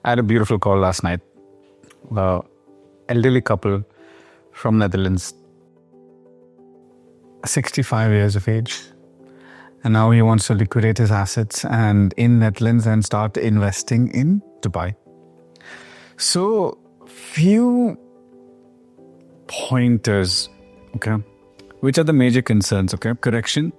I had a beautiful call last night. Elderly couple from Netherlands, 65 years of age. And now he wants to liquidate his assets and in Netherlands and start investing in Dubai. So, few pointers, okay? Which are the major concerns, okay? Correction.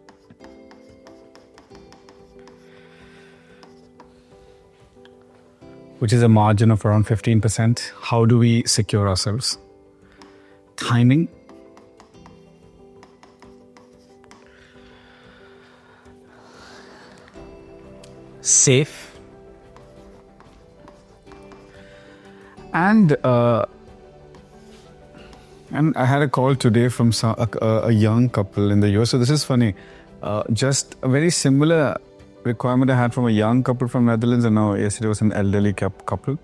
Which is a margin of around 15%. How do we secure ourselves? Timing. Safe. And I had a call today from a young couple in the US. So this is funny. Just a very similar requirement I had from a young couple from Netherlands, and now yesterday was an elderly couple.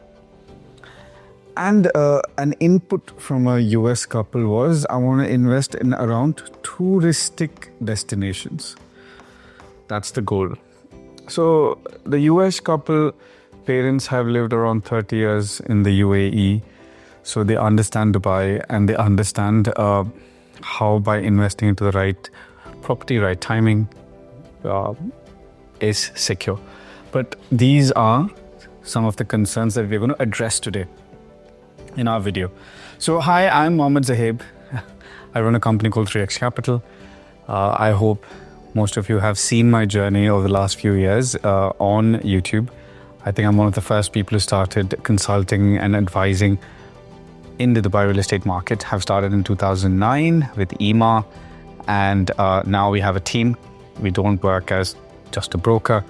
And an input from a US couple was, I want to invest in around touristic destinations. That's the goal. So the US couple parents have lived around 30 years in the UAE. So they understand Dubai and they understand how by investing into the right property, right timing, is secure. But these are some of the concerns that we're going to address today in our video. So hi, I'm Mohammed Zohaib. I run a company called 3X Capital. I hope most of you have seen my journey over the last few years on YouTube. I think I'm one of the first people who started consulting and advising in the Dubai real estate market. Have started in 2009 with Emaar, and now we have a team. We don't work as just a broker.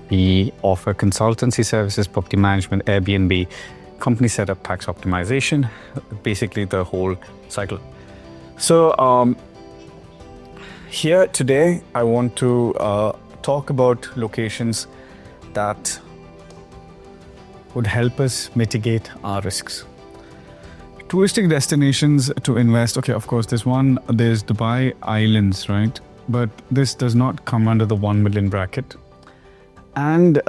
We offer consultancy services, property management, Airbnb, company setup, tax optimization, basically the whole cycle. So here today, I want to talk about locations that would help us mitigate our risks. Touristic destinations to invest. Okay, of course, there's Dubai Islands, right? But this does not come under the 1 million bracket. And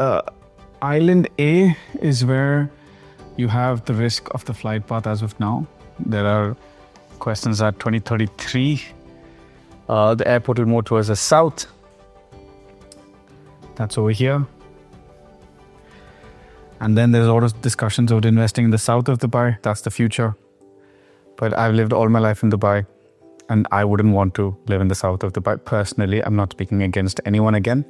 Island A is where you have the risk of the flight path as of now. There are questions at 2033. The airport will move towards the south. That's over here. And then there's a lot of discussions about investing in the south of Dubai. That's the future. But I've lived all my life in Dubai, and I wouldn't want to live in the south of Dubai. Personally, I'm not speaking against anyone again.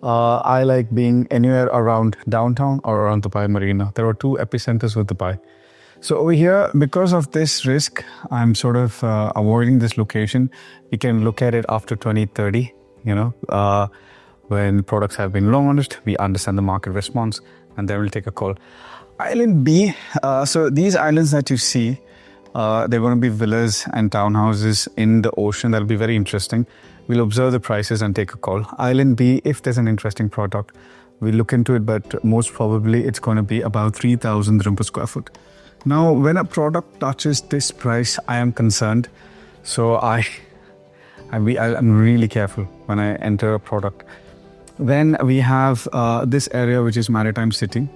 I like being anywhere around downtown or around Dubai Marina. There are two epicenters with Dubai. So over here, because of this risk, I'm sort of avoiding this location. We can look at it after 2030, when products have been launched, we understand the market response, and then we'll take a call. Island B, so these islands that you see, they're going to be villas and townhouses in the ocean. That'll be very interesting. We'll observe the prices and take a call. Island B, if there's an interesting product, we'll look into it, but most probably it's going to be about 3,000 dirham per square foot. Now, when a product touches this price, I am concerned. So I'm really careful when I enter a product. Then we have this area, which is Maritime City.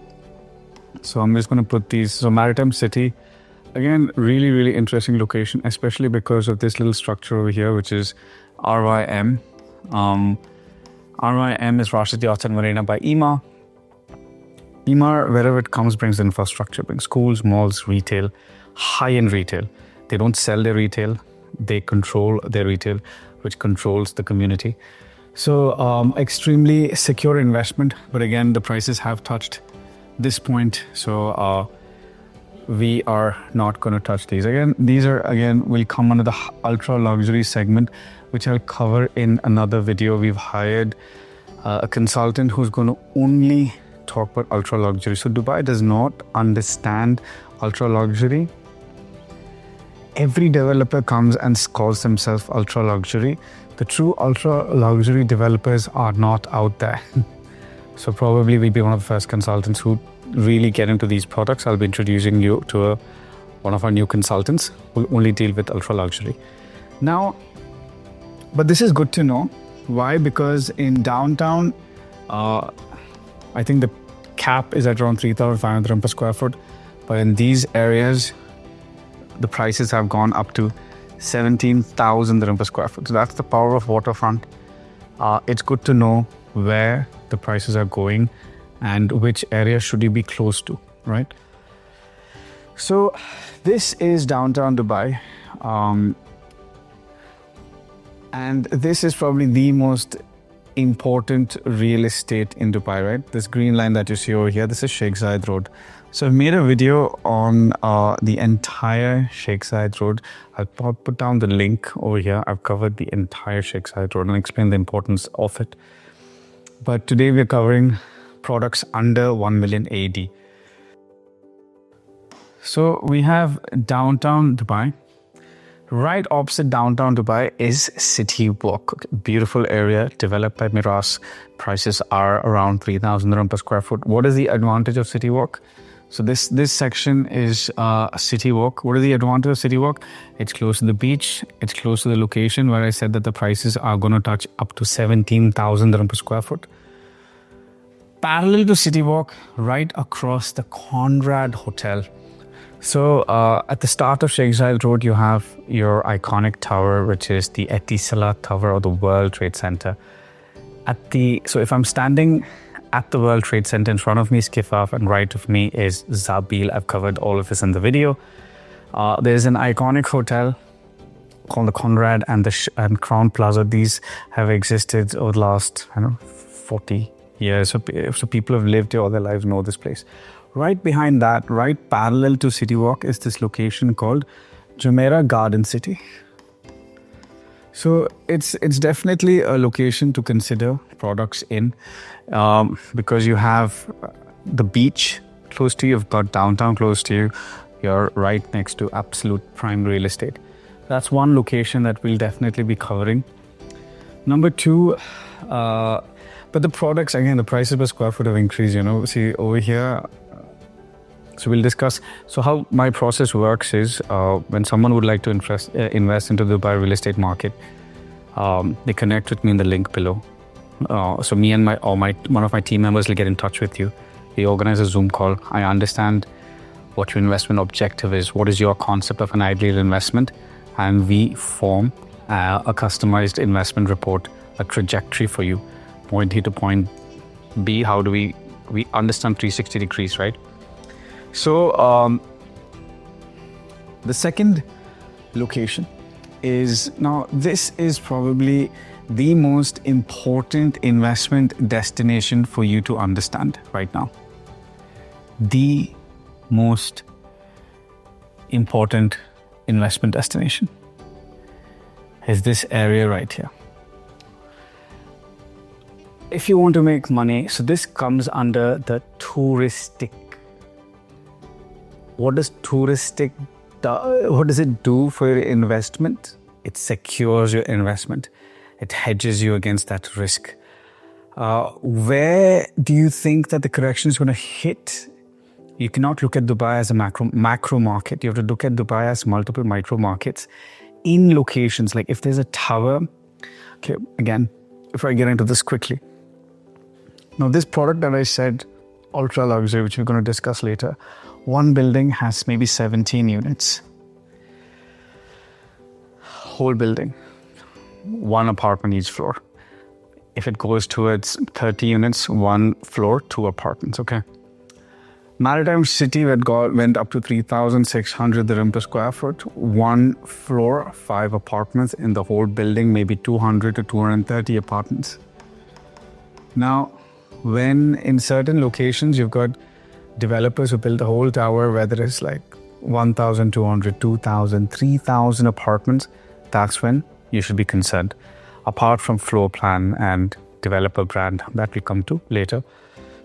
So I'm just going to put these. So Maritime City, again, really, really interesting location, especially because of this little structure over here, which is RYM. RYM is Rashid Yachts and Marina by Emaar. Emaar, wherever it comes, brings infrastructure, brings schools, malls, retail, high-end retail. They don't sell their retail, they control their retail, which controls the community. So extremely secure investment, but again, the prices have touched this point. So we are not going to touch these. Again, these will come under the ultra luxury segment, which I'll cover in another video. We've hired a consultant who's going to only talk about ultra luxury. So Dubai does not understand ultra luxury. Every developer comes and calls themselves ultra luxury. The true ultra luxury developers are not out there. So probably we'll be one of the first consultants who really get into these products. I'll be introducing you to one of our new consultants who only deal with ultra luxury. Now, but this is good to know. Why? Because in downtown, I think the cap is at around 3,500 dirham per square foot. But in these areas, the prices have gone up to 17,000 dirham per square foot. So that's the power of waterfront. It's good to know where the prices are going and which area should you be close to, right? So this is downtown Dubai. And this is probably the most important real estate in Dubai, right? This green line that you see over here, this is Sheikh Zayed Road. So I've made a video on the entire Sheikh Zayed Road. I'll put down the link over here. I've covered the entire Sheikh Zayed Road and explained the importance of it. But today we're covering products under 1 million AED. So we have downtown Dubai. Right opposite downtown Dubai is City Walk. Beautiful area developed by Ras. Prices are around 3,000 dirham per square foot. What is the advantage of City Walk? So this section is a City Walk. What is the advantage of City Walk? It's close to the beach. It's close to the location where I said that the prices are going to touch up to 17,000 dirham per square foot. Parallel to City Walk, right across the Conrad Hotel. So at the start of Sheikh Zayed Road, you have your iconic tower, which is the Etisalat Tower or the World Trade Center. So if I'm standing at the World Trade Center, in front of me is Kifaf and right of me is Zabil. I've covered all of this in the video. There's an iconic hotel called the Conrad and Crown Plaza. These have existed over the last, 40 years. So people have lived here all their lives, know this place. Right behind that, right parallel to City Walk, is this location called Jumeirah Garden City. So it's definitely a location to consider products in because you have the beach close to you, you've got downtown close to you, you're right next to absolute prime real estate. That's one location that we'll definitely be covering. Number two, but the products, again, the prices per square foot have increased, See over here, so we'll discuss. So how my process works is when someone would like to invest into the Dubai real estate market, they connect with me in the link below. So me and one of my team members will get in touch with you. We organize a Zoom call. I understand what your investment objective is. What is your concept of an ideal investment? And we form a customized investment report, a trajectory for you, point A to point B. How do we understand 360 degrees, right? So the second location is, now this is probably the most important investment destination for you to understand right now. The most important investment destination is this area right here. If you want to make money, so this comes under the touristic. What does touristic do? What does it do for your investment? It secures your investment. It hedges you against that risk. Where do you think that the correction is going to hit? You cannot look at Dubai as a macro market. You have to look at Dubai as multiple micro markets in locations. Like if there's a tower, okay, again, if I get into this quickly. Now this product that I said, ultra luxury, which we're going to discuss later, one building has maybe 17 units. Whole building, one apartment each floor. If it goes towards 30 units, one floor, two apartments, okay? Maritime City went up to 3,600 dirham per square foot, one floor, 5 apartments. In the whole building, maybe 200 to 230 apartments. Now, when in certain locations, you've got developers who build a whole tower, whether it's like 1,200, 2,000, 3,000 apartments, that's when you should be concerned. Apart from floor plan and developer brand, that we'll come to later.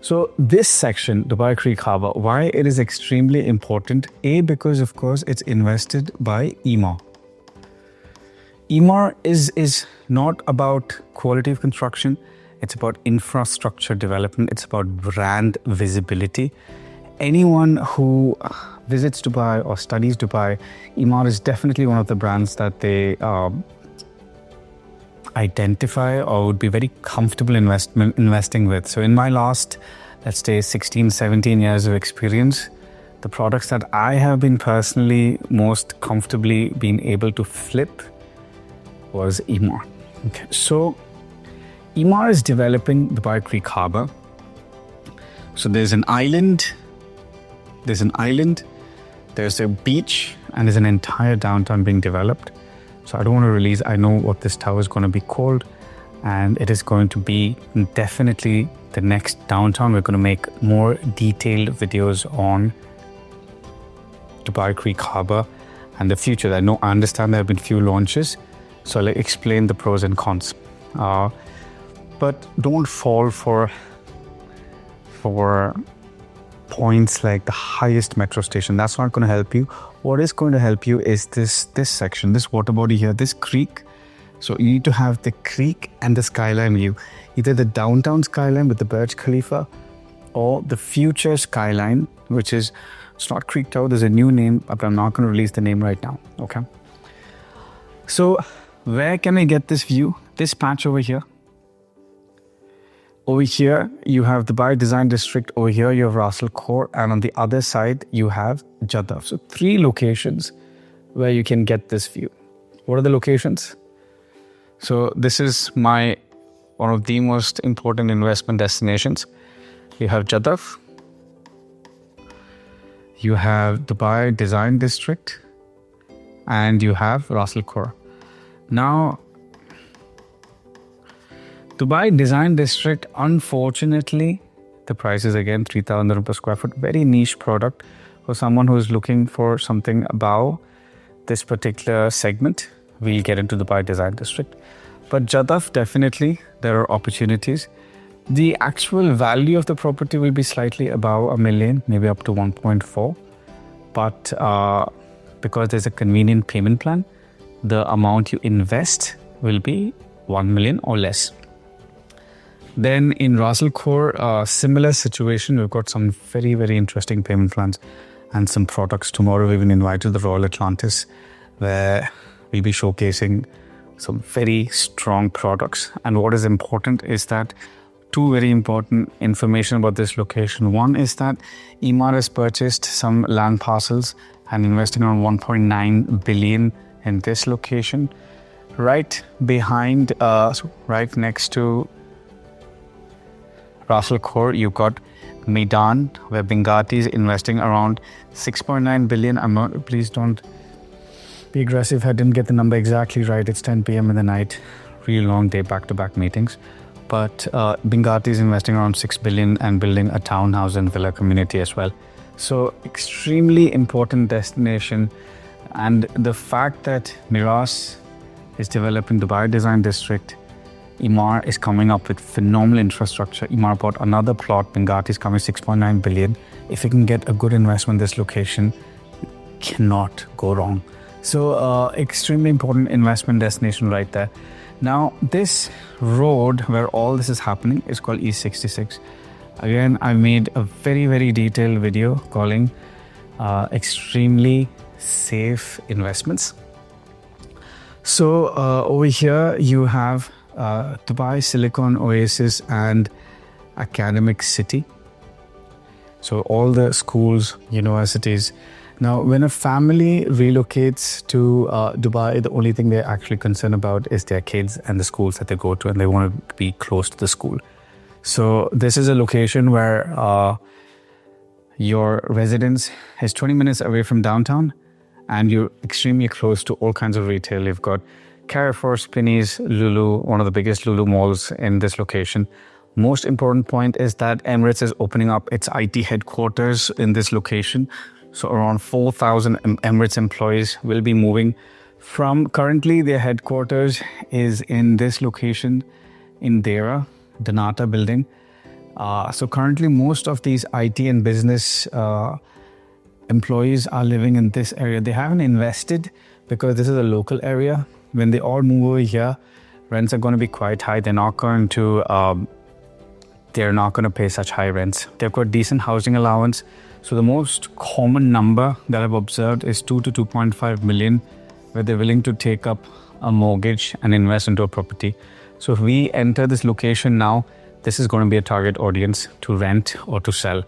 So this section, Dubai Creek Harbour, why it is extremely important? A, because of course it's invested by Emaar. Emaar is not about quality of construction. It's about infrastructure development. It's about brand visibility. Anyone who visits Dubai or studies Dubai, Emaar is definitely one of the brands that they identify or would be very comfortable investing with. So in my last let's say 16, 17 years of experience, the products that I have been personally most comfortably been able to flip was Emaar. Okay. So Emaar is developing Dubai Creek Harbour. So there's an island, there's a beach, and there's an entire downtown being developed. So I don't want to release, I know what this tower is going to be called, and it is going to be definitely the next downtown. We're going to make more detailed videos on Dubai Creek Harbour and the future. I understand there have been few launches, so I'll explain the pros and cons. But don't fall for points like the highest metro station. That's not going to help you. What is going to help you is this section, this water body here, this creek. So you need to have the creek and the skyline view, either the downtown skyline with the Burj Khalifa or the future skyline, which is, it's not Creek Tower, there's a new name, but I'm not going to release the name right now. Okay. So where can I get this view? This patch over here. Over here, you have the Dubai Design District. Over here, you have Ras Al Khor. And on the other side, you have Jeddah. So 3 locations where you can get this view. What are the locations? So this is one of the most important investment destinations. You have Jeddah. You have Dubai Design District. And you have Ras Al Khor. Now, Dubai Design District, unfortunately, the price is again 3,000 per square foot. Very niche product for someone who's looking for something above this particular segment. We'll get into Dubai Design District. But Jeddah, definitely, there are opportunities. The actual value of the property will be slightly above $1 million, maybe up to 1.4. But because there's a convenient payment plan, the amount you invest will be 1 million or less. Then in Ras Al Khor, similar situation. We've got some very, very interesting payment plans and some products. Tomorrow we've been invited to the Royal Atlantis, where we'll be showcasing some very strong products. And what is important is that 2 very important information about this location. One is that Emaar has purchased some land parcels and investing around 1.9 billion in this location. Right behind, right next to Ras Al Khor, you've got Maidan, where Bengati is investing around 6.9 billion. Please don't be aggressive. I didn't get the number exactly right. It's 10 p.m. in the night. Real long day, back-to-back meetings. But Bengati is investing around 6 billion and building a townhouse and villa community as well. So extremely important destination. And the fact that Miras is developing Dubai Design District, Emaar is coming up with phenomenal infrastructure. Emaar bought another plot. Bengati is coming 6.9 billion. If you can get a good investment in this location, cannot go wrong. So extremely important investment destination right there. Now this road where all this is happening is called E66. Again, I made a very, very detailed video calling extremely safe investments. So over here you have Dubai Silicon Oasis and Academic City. So all the schools, universities. Now, when a family relocates to Dubai, the only thing they're actually concerned about is their kids and the schools that they go to, and they want to be close to the school. So this is a location where your residence is 20 minutes away from downtown, and you're extremely close to all kinds of retail. You've got Carrefour, Spinneys, Lulu, one of the biggest Lulu malls in this location. Most important point is that Emirates is opening up its IT headquarters in this location. So around 4,000 Emirates employees will be moving from, currently their headquarters is in this location in Dera, Donata building. So currently most of these IT and business employees are living in this area. They haven't invested because this is a local area. When they all move over here, rents are going to be quite high. They're not going to pay such high rents. They've got decent housing allowance. So the most common number that I've observed is 2 to 2.5 million, where they're willing to take up a mortgage and invest into a property. So if we enter this location now, this is going to be a target audience to rent or to sell.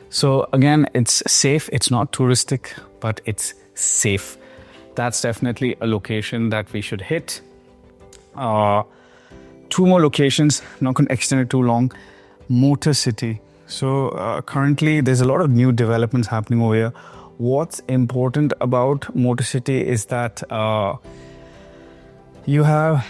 So again, it's safe. It's not touristic, but it's safe. That's definitely a location that we should hit. Two more locations, not going to extend it too long. Motor City. So currently there's a lot of new developments happening over here. What's important about Motor City is that you have,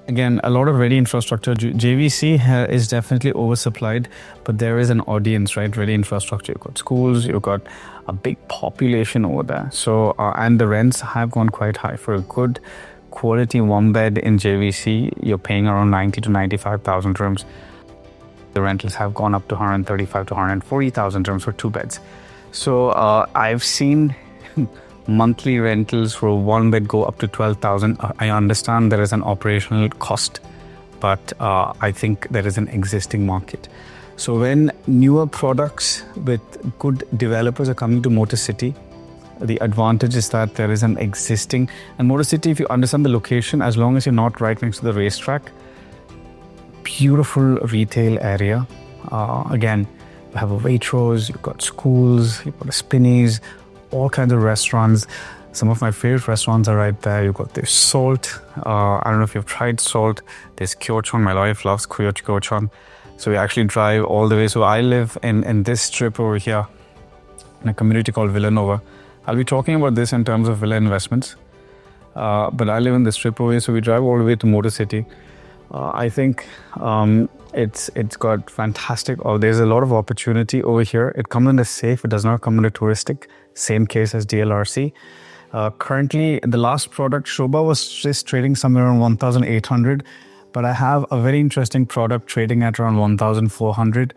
again, a lot of ready infrastructure. JVC is definitely oversupplied, but there is an audience, right? Ready infrastructure. You've got schools, you've got a big population over there. So, and the rents have gone quite high. For a good quality one bed in JVC, you're paying around 90 to 95,000 dirhams. The rentals have gone up to 135 to 140,000 dirhams for two beds. So I've seen monthly rentals for one bed go up to 12,000. I understand there is an operational cost, but I think there is an existing market. So when newer products with good developers are coming to Motor City, the advantage is that there is an existing, and Motor City, if you understand the location, as long as you're not right next to the racetrack, beautiful retail area. Again, you have a Waitrose, you've got schools, you've got a Spinneys, all kinds of restaurants. Some of my favorite restaurants are right there. You've got this Salt. I don't know if you've tried Salt. There's Kyochon. My wife loves Kyochon. So we actually drive all the way. So I live in this strip over here in a community called Villanova. I'll be talking about this in terms of villa investments. But I live in this strip over here. So we drive all the way to Motor City. I think it's got fantastic, there's a lot of opportunity over here. It comes under safe, it does not come under touristic. Same case as DLRC. Currently, the last product, Shobha, was just trading somewhere around 1,800, but I have a very interesting product trading at around 1,400.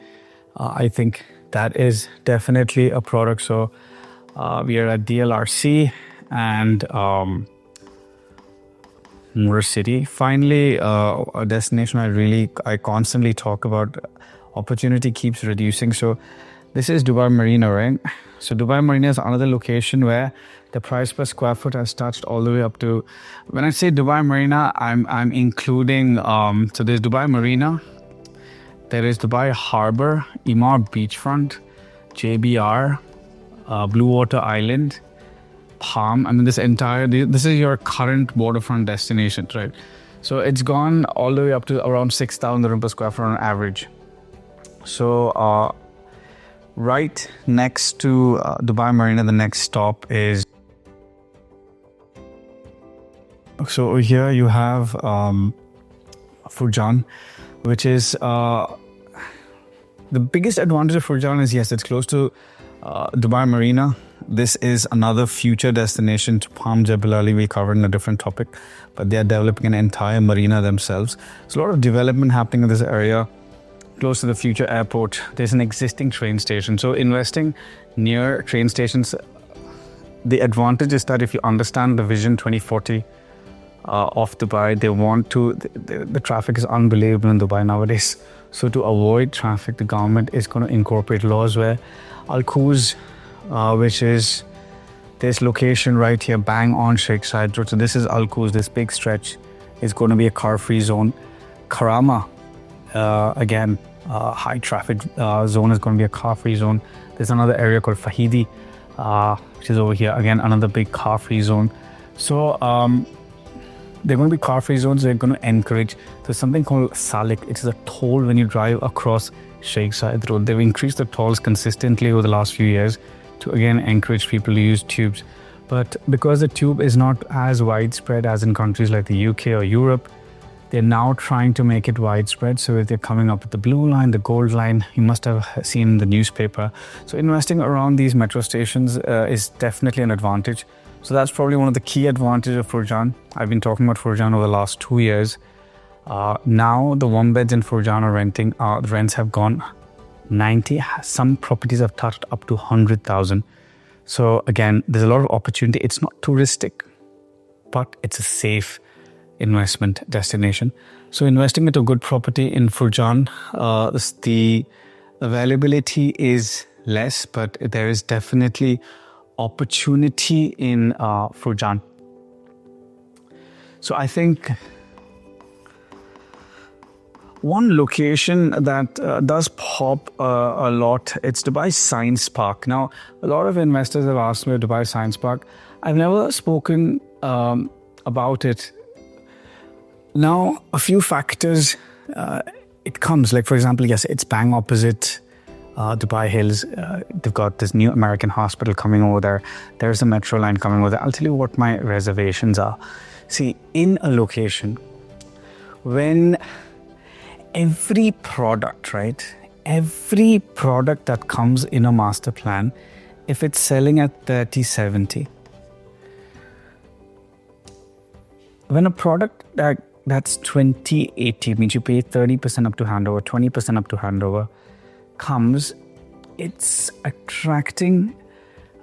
I think that is definitely a product. So we are at DLRC and Motor City. Finally, a destination I constantly talk about. Opportunity keeps reducing. So this is Dubai Marina, right? So Dubai Marina is another location where the price per square foot has touched all the way up to, when I say Dubai Marina, I'm including, so there's Dubai Marina, there is Dubai Harbour, Emaar Beachfront, JBR, Blue Water Island, Palm. I mean, this is your current waterfront destination, right? So it's gone all the way up to around 6,000 dirham per square foot on average. So right next to Dubai Marina, the next stop is, so over here you have Furjan, which is the biggest advantage of Furjan is, yes, it's close to Dubai Marina. This is another future destination to Palm Jebel Ali. We covered in a different topic, but they are developing an entire marina themselves. So a lot of development happening in this area, close to the future airport. There's an existing train station. So investing near train stations, the advantage is that if you understand the Vision 2040 of Dubai, they want to, the traffic is unbelievable in Dubai nowadays. So to avoid traffic, the government is going to incorporate laws where Al Khor, which is this location right here, bang on Sheikh Zayed Road. So this is Al Khor, this big stretch is going to be a car-free zone. Karama, again, high traffic zone is going to be a car-free zone. There's another area called Fahidi, which is over here, again, another big car-free zone. So they're going to be car-free zones. They're going to encourage, there's something called Salik. It is a toll when you drive across Sheikh Zayed Road. They've increased the tolls consistently over the last few years to again encourage people to use tubes. But because the tube is not as widespread as in countries like the UK or Europe, they're now trying to make it widespread. So they're coming up with the blue line, the gold line. You must have seen in the newspaper. So investing around these metro stations is definitely an advantage. So that's probably one of the key advantages of Furjan. I've been talking about Furjan over the last 2 years. Now the one beds in Furjan are renting, the rents have gone 90. Some properties have touched up to 100,000. So again, there's a lot of opportunity. It's not touristic, but it's a safe investment destination. So investing into a good property in Furjan, the availability is less, but there is definitely opportunity in Furjan. So I think One location that does pop a lot, it's Dubai Science Park. Now, a lot of investors have asked me about Dubai Science Park. I've never spoken about it. Now, a few factors, it comes, like for example, yes, it's bang opposite Dubai Hills. They've got this new American hospital coming over there. There's a metro line coming over there. I'll tell you what my reservations are. See, in a location, when every product, right? Every product that comes in a master plan, if it's selling at 30-70, when a product that's 20-80, means you pay 30% up to handover, 20% up to handover, comes, it's attracting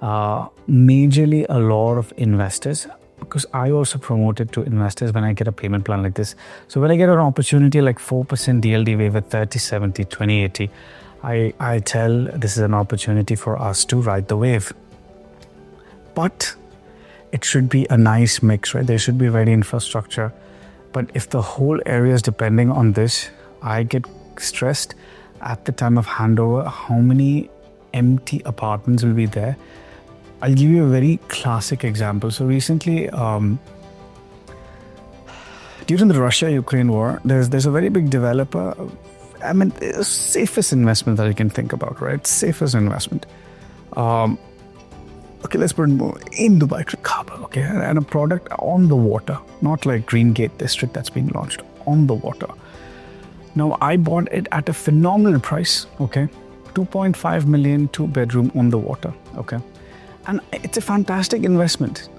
majorly a lot of investors, because I also promote it to investors when I get a payment plan like this. So when I get an opportunity like 4% DLD waiver at 30-70, 20-80, I tell this is an opportunity for us to ride the wave. But it should be a nice mix, right? There should be ready infrastructure. But if the whole area is depending on this, I get stressed at the time of handover. How many empty apartments will be there? I'll give you a very classic example. So recently, during the Russia-Ukraine war, there's a very big developer. I mean, the safest investment that you can think about, right? Safest investment. Okay, let's put it more in Dubai, Harbour, okay? And a product on the water, not like Green Gate District that's being launched, on the water. Now, I bought it at a phenomenal price, okay? 2.5 million, 2-bedroom on the water, okay? And it's a fantastic investment.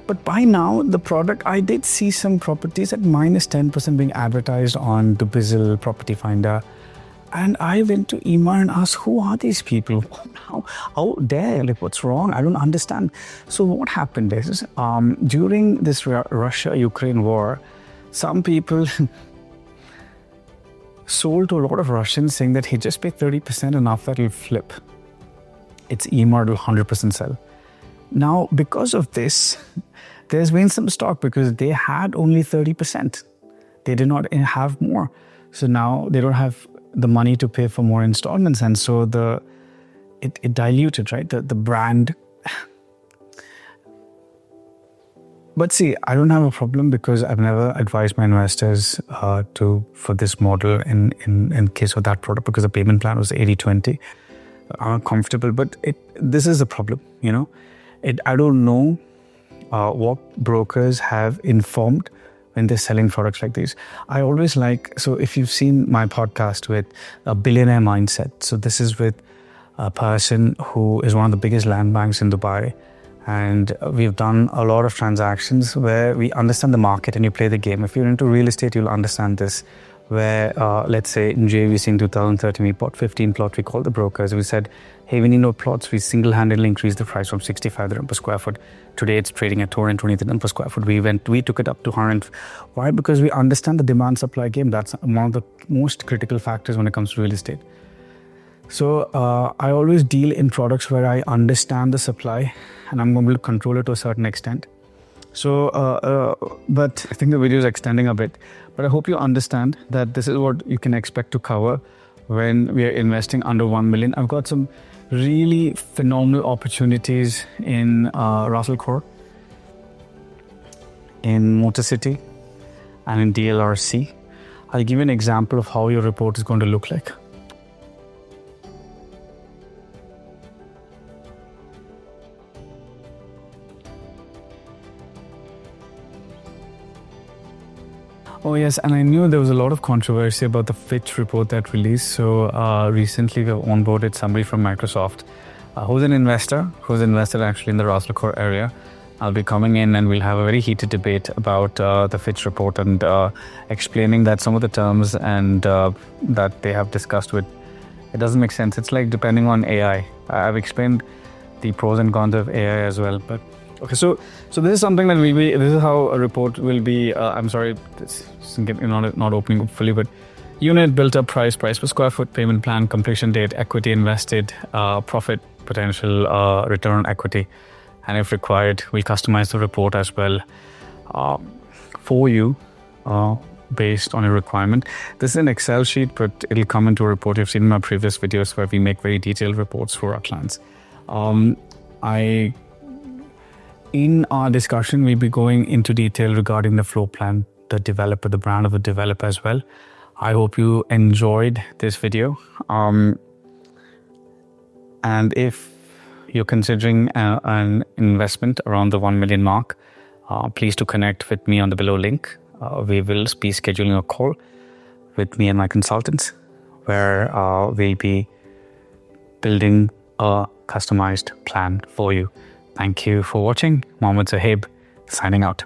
But by now, the product, I did see some properties at minus 10% being advertised on Dubizzle, Property Finder. And I went to Emaar and asked, who are these people? How dare? Like, what's wrong? I don't understand. So what happened is, during this Russia-Ukraine war, some people sold to a lot of Russians saying that he just paid 30% and after that he'll flip. It's Emaar to 100% sell. Now, because of this, there's been some stock because they had only 30%. They did not have more. So now they don't have the money to pay for more installments. And so it diluted, right? The brand. But see, I don't have a problem because I've never advised my investors for this model in case of that product, because the payment plan was 80-20. I'm comfortable, but this is a problem, you know. I don't know what brokers have informed when they're selling products like these. I always so if you've seen my podcast with a billionaire mindset, so this is with a person who is one of the biggest land banks in Dubai. And we've done a lot of transactions where we understand the market and you play the game. If you're into real estate, you'll understand this. Where, let's say in JVC in 2013, we bought 15 plots. We called the brokers. We said, hey, we need no plots. We single-handedly increased the price from 65 dirham per square foot. Today, it's trading at 220 dirham per square foot. We took it up to 100. Why? Because we understand the demand-supply game. That's one of the most critical factors when it comes to real estate. So I always deal in products where I understand the supply and I'm going to control it to a certain extent. So, but I think the video is extending a bit. But I hope you understand that this is what you can expect to cover when we are investing under 1 million. I've got some really phenomenal opportunities in Ras Al Khor, in Motor City, and in DLRC. I'll give you an example of how your report is going to look like. Oh yes, and I knew there was a lot of controversy about the Fitch report that released. So recently we've onboarded somebody from Microsoft who's an investor, who's invested actually in the Ras Al Khor area. I'll be coming in and we'll have a very heated debate about the Fitch report and explaining that some of the terms and that they have discussed with, it doesn't make sense. It's like depending on AI. I've explained the pros and cons of AI as well, but okay, so this is something that this is how a report will be. I'm sorry, this is not opening up fully, but unit, built up price per square foot, payment plan, completion date, equity invested, profit potential, return on equity. And if required, we'll customize the report as well for you based on your requirement. This is an Excel sheet, but it'll come into a report. You've seen in my previous videos where we make very detailed reports for our clients. In our discussion, we'll be going into detail regarding the floor plan, the developer, the brand of the developer as well. I hope you enjoyed this video. And if you're considering an investment around the 1 million mark, please do connect with me on the below link. We will be scheduling a call with me and my consultants where we'll be building a customized plan for you. Thank you for watching. Mohammed Zohaib signing out.